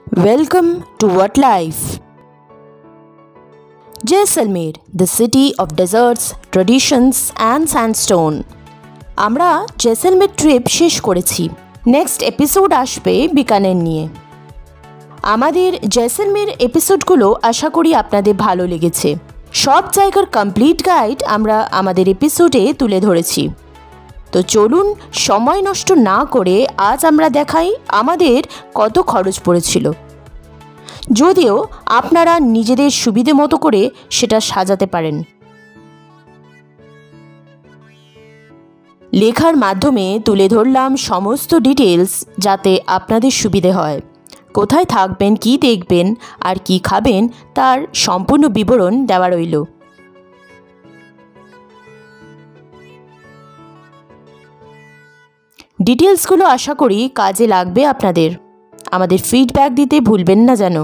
Welcome to WatLyf. Jaisalmer, the city of deserts, traditions and sandstone. আমরা জেসলমের trip শেষ করেছি। Next episode আসবে বিকানের নিয়ে। আমাদের জেসলমের এপিসোডগুলো আশা করি আপনাদের ভালো লেগেছে। সব জায়গার কমপ্লিট গাইড আমরা আমাদের এপিসোডে তুলে ধরেছি। তো চলুন সময় নষ্ট না করে আজ আমরা দেখাই আমাদের কত খরচ পড়েছিল, যদিও আপনারা নিজেদের সুবিধে মতো করে সেটা সাজাতে পারেন। লেখার মাধ্যমে তুলে ধরলাম সমস্ত ডিটেলস যাতে আপনাদের সুবিধে হয়। কোথায় থাকবেন, কি দেখবেন আর কি খাবেন তার সম্পূর্ণ বিবরণ দেওয়া রইল। ডিটেলসগুলো আশা করি কাজে লাগবে আপনাদের। আমাদের ফিডব্যাক দিতে ভুলবেন না যেন।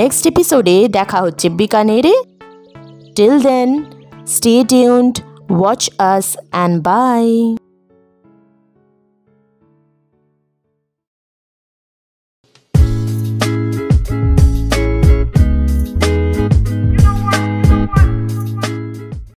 নেক্সট এপিসোডে দেখা হচ্ছে বিকানেরে। Till then, stay tuned, watch us and by.